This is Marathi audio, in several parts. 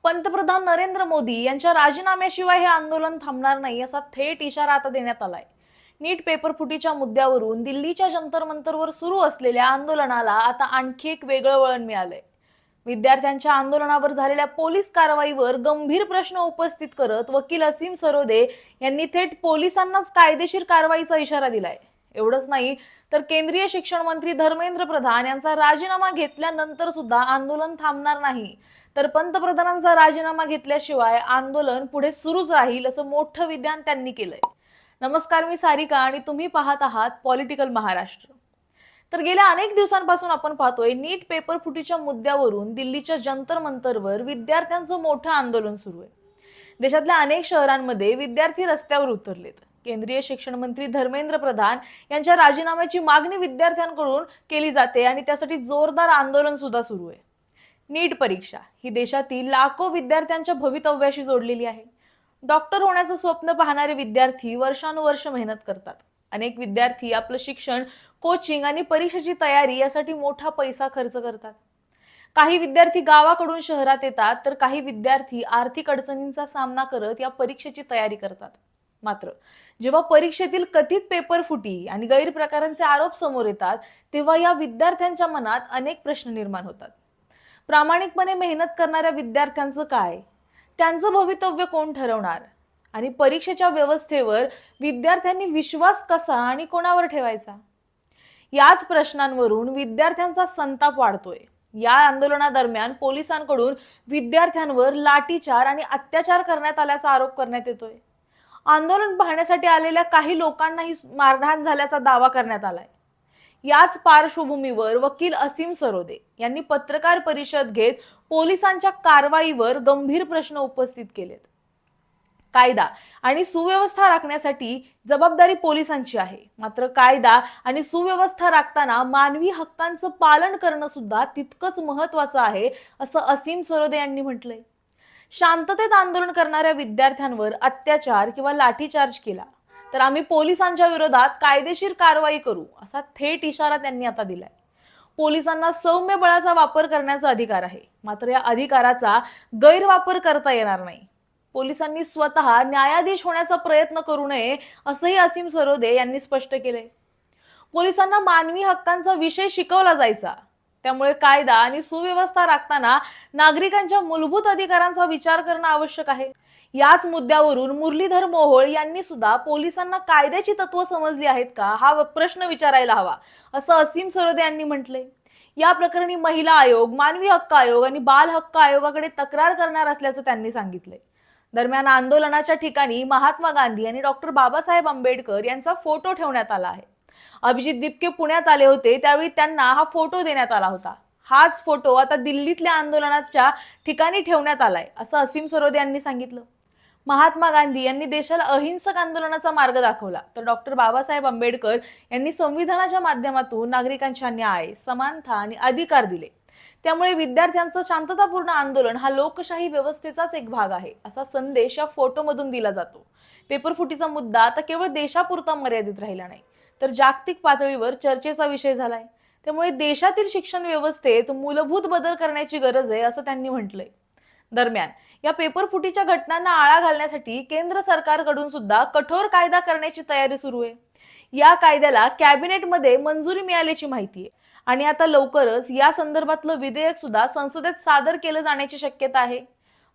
पंतप्रधान नरेंद्र मोदी यांच्या राजीनाम्याशिवाय हे आंदोलन थांबणार नाही असा थेट इशारा आता देण्यात आलाय। नीट पेपर फुटीच्या मुद्द्यावरून दिल्लीच्या जंतर मंतरवर सुरू असलेल्या आंदोलनाला आता आणखी एक वेगळं वळण मिळालंय। विद्यार्थ्यांच्या आंदोलनावर झालेल्या पोलीस कारवाईवर गंभीर प्रश्न उपस्थित करत वकील असीम सरोदे यांनी थेट पोलिसांनाच कायदेशीर कारवाईचा इशारा दिलाय। एवढंच नाही तर केंद्रीय शिक्षण मंत्री धर्मेंद्र प्रधान यांचा राजीनामा घेतल्यानंतर सुद्धा आंदोलन थांबणार नाही, तर पंतप्रधानांचा राजीनामा घेतल्याशिवाय आंदोलन पुढे सुरूच राहील असं मोठं विधान त्यांनी केलंय। नमस्कार, मी सारिका आणि तुम्ही पाहत आहात पॉलिटिकल महाराष्ट्र। तर गेल्या अनेक दिवसांपासून आपण पाहतोय नीट पेपर फुटीच्या मुद्द्यावरून दिल्लीच्या जंतर मंतरवर विद्यार्थ्यांचं मोठं आंदोलन सुरू आहे। देशातल्या अनेक शहरांमध्ये विद्यार्थी रस्त्यावर उतरलेत। केंद्रीय शिक्षण मंत्री धर्मेंद्र प्रधान यांच्या राजीनाम्याची मागणी विद्यार्थ्यांकडून केली जाते आणि त्यासाठी जोरदार आंदोलन सुद्धा सुरू आहे। नीट परीक्षा ही देशातील लाखो विद्यार्थ्यांच्या भवितव्याशी जोडलेली आहे। डॉक्टर होण्याचं स्वप्न पाहणारे विद्यार्थी वर्षानुवर्ष मेहनत करतात। अनेक विद्यार्थी आपलं शिक्षण, कोचिंग आणि परीक्षेची तयारी यासाठी मोठा पैसा खर्च करतात। काही विद्यार्थी गावाकडून शहरात येतात, तर काही विद्यार्थी आर्थिक अडचणींचा सामना करत या परीक्षेची तयारी करतात। मात्र जेव्हा परीक्षेतील कथित पेपर फुटी आणि गैरप्रकारांचे आरोप समोर येतात, तेव्हा या विद्यार्थ्यांच्या मनात अनेक प्रश्न निर्माण होतात। प्रामाणिकपणे मेहनत करणाऱ्या विद्यार्थ्यांचं काय? त्यांचं भवितव्य कोण ठरवणार? आणि परीक्षेच्या व्यवस्थेवर विद्यार्थ्यांनी विश्वास कसा आणि कोणावर ठेवायचा? याच प्रश्नांवरून विद्यार्थ्यांचा संताप वाढतोय। या आंदोलनादरम्यान पोलिसांकडून विद्यार्थ्यांवर लाठीचार आणि अत्याचार करण्यात आल्याचा आरोप करण्यात येतोय। आंदोलन पाहण्यासाठी आलेल्या काही लोकांनाही मारहाण झाल्याचा दावा करण्यात आलाय। याच पार्श्वभूमीवर वकील असीम सरोदे यांनी पत्रकार परिषद घेत पोलिसांच्या कारवाईवर गंभीर प्रश्न उपस्थित केलेत। कायदा आणि सुव्यवस्था राखण्यासाठी जबाबदारी पोलिसांची आहे, मात्र कायदा आणि सुव्यवस्था राखताना मानवी हक्कांचं पालन करणं सुद्धा तितकंच महत्त्वाचं आहे, असं असीम सरोदे यांनी म्हटलंय। शांततेत आंदोलन करणाऱ्या विद्यार्थ्यांवर अत्याचार किंवा लाठीचार्ज केला तर आम्ही पोलिसांच्या विरोधात कायदेशीर कारवाई करू, असा थेट इशारा त्यांनी आता दिलाय। पोलिसांना सौम्य बळाचा वापर करण्याचा अधिकार आहे, मात्र या अधिकाराचा गैरवापर करता येणार नाही। पोलिसांनी स्वतः न्यायाधीश होण्याचा प्रयत्न करू नये, असंही असीम सरोदे यांनी स्पष्ट केलंय। पोलिसांना मानवी हक्कांचा विषय शिकवला जायचा, त्यामुळे कायदा आणि सुव्यवस्था राखताना नागरिकांच्या मूलभूत अधिकारांचा विचार करणं आवश्यक आहे। याच मुद्द्यावरून मुरलीधर मोहोळ यांनी सुद्धा पोलिसांना कायद्याची तत्व समजली आहेत का, हा प्रश्न विचारायला हवा, असं असीम सरोदे यांनी म्हटलंय। या प्रकरणी महिला आयोग, मानवी हक्क आयोग आणि बाल हक्क आयोगाकडे तक्रार करणार असल्याचं त्यांनी सांगितलंय। दरम्यान आंदोलनाच्या ठिकाणी महात्मा गांधी आणि डॉक्टर बाबासाहेब आंबेडकर यांचा फोटो ठेवण्यात आला आहे। अभिजित दिपके पुण्यात आले होते, त्यावेळी त्यांना हा फोटो देण्यात आला होता। हाच फोटो आता दिल्लीतल्या आंदोलनाच्या ठिकाणी ठेवण्यात आलाय, असं असीम सरोदे यांनी सांगितलं। महात्मा गांधी यांनी देशाला अहिंसक आंदोलनाचा मार्ग दाखवला, तर डॉक्टर बाबासाहेब आंबेडकर यांनी संविधानाच्या माध्यमातून नागरिकांच्या न्याय, समानता आणि अधिकार दिले। त्यामुळे विद्यार्थ्यांचं शांततापूर्ण आंदोलन हा लोकशाही व्यवस्थेचाच एक भाग आहे, असा संदेश या फोटोमधून दिला जातो। पेपर फुटीचा मुद्दा आता केवळ देशापुरता मर्यादित राहिला नाही, तर जागतिक पातळीवर चर्चेचा विषय झालाय। त्यामुळे देशातील शिक्षण व्यवस्थेत मूलभूत बदल करण्याची गरज आहे, असं त्यांनी म्हटलंय। दरम्यान या पेपर फुटीच्या घटनांना आळा घालण्यासाठी केंद्र सरकारकडून सुद्धा कठोर कायदा करण्याची तयारी सुरू आहे। या कायद्याला कॅबिनेटमध्ये मंजुरी मिळाल्याची माहिती आहे आणि आता लवकरच या संदर्भातलं विधेयक सुद्धा संसदेत सादर केलं जाण्याची शक्यता आहे।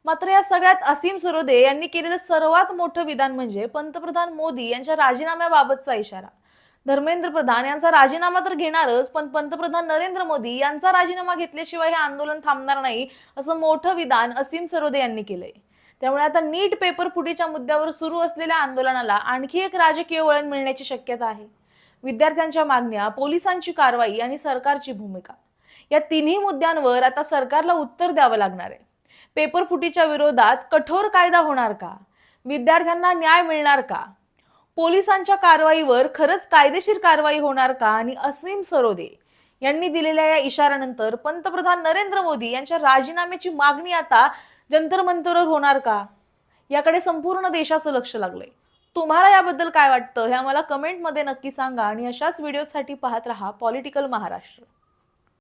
मात्र या सगळ्यात असीम सरोदे यांनी केलेलं सर्वात मोठं विधान म्हणजे पंतप्रधान मोदी यांच्या राजीनाम्याबाबतचा इशारा। धर्मेंद्र प्रधान यांचा राजीनामा तर घेणारच, पण पंतप्रधान नरेंद्र मोदी यांचा राजीनामा घेतल्याशिवाय हे आंदोलन थांबणार नाही, असं मोठं विधान असीम सरोदे यांनी केलंय। त्यामुळे आता नीट पेपर फुटीच्या मुद्द्यावर सुरू असलेल्या आंदोलनाला आणखी एक राजकीय वळण मिळण्याची शक्यता आहे। विद्यार्थ्यांच्या मागण्या, पोलिसांची कारवाई आणि सरकारची भूमिका, या तिन्ही मुद्द्यांवर आता सरकारला उत्तर द्यावं लागणार आहे। पेपर फुटीच्या विरोधात कठोर कायदा होणार का? विद्यार्थ्यांना न्याय मिळणार का? पोलिसांच्या कारवाईवर खरंच कायदेशीर कारवाई होणार का? आणि असीम सरोदे यांनी दिलेल्या या इशाऱ्यानंतर पंतप्रधान नरेंद्र मोदी यांच्या राजीनाम्याची मागणी आता जंतर मंतरवर होणार का? याकडे संपूर्ण देशाचं लक्ष लागलंय। तुम्हाला याबद्दल काय वाटतं हे आम्हाला कमेंटमध्ये नक्की सांगा आणि अशाच व्हिडिओसाठी पाहत रहा पॉलिटिकल महाराष्ट्र।